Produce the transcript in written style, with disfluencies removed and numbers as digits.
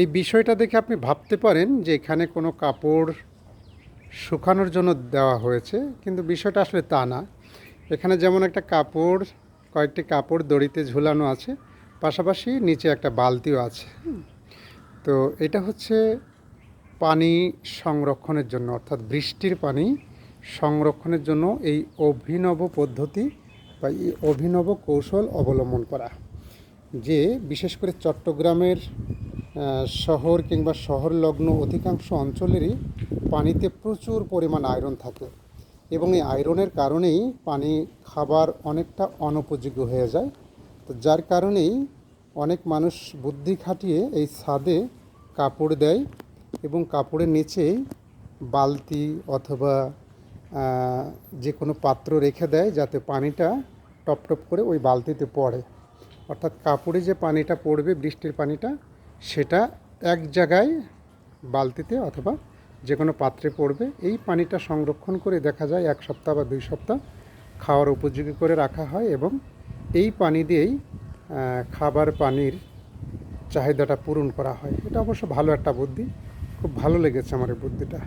এই বিষয়টা দেখে আপনি ভাবতে পারেন যে এখানে কোনো কাপড় শুকানোর জন্য দেওয়া হয়েছে, কিন্তু বিষয়টা আসলে তা না। এখানে যেমন একটা কাপড়, কয়েকটি কাপড় দড়িতে ঝুলানো আছে, পাশাপাশি নিচে একটা বালতিও আছে। তো এটা হচ্ছে পানি সংরক্ষণের জন্য, অর্থাৎ বৃষ্টির পানি সংরক্ষণের জন্য এই অভিনব পদ্ধতি বা এই অভিনব কৌশল অবলম্বন করা। যে বিশেষ করে চট্টগ্রামের শহর কিংবা শহরলগ্ন অধিকাংশ অঞ্চলেরই পানিতে প্রচুর পরিমাণ আয়রন থাকে, এবং এই আয়রনের কারণেই পানি খাবার অনেকটা অনুপযোগী হয়ে যায়। তো যার কারণেই অনেক মানুষ বুদ্ধি খাটিয়ে এই ছাদে কাপড় দেয় এবং কাপড়ের নিচেই বালতি অথবা যে কোনো পাত্র রেখে দেয়, যাতে পানিটা টপ টপ করে ওই বালতিতে পড়ে। অর্থাৎ কাপড়ে যে পানিটা পড়বে, বৃষ্টির পানিটা, সেটা এক জায়গায় বালতিতে অথবা যে কোনো পাত্রে পড়বে। এই পানিটা সংরক্ষণ করে দেখা যায় 1 সপ্তাহ বা 2 সপ্তাহ খাওয়ার উপযোগী করে রাখা হয়, এবং এই পানি দিয়েই খাবার পানির চাহিদাটা পূরণ করা হয়। এটা অবশ্য ভালো একটা বুদ্ধি, খুব ভালো লেগেছে আমার এই বুদ্ধিটা।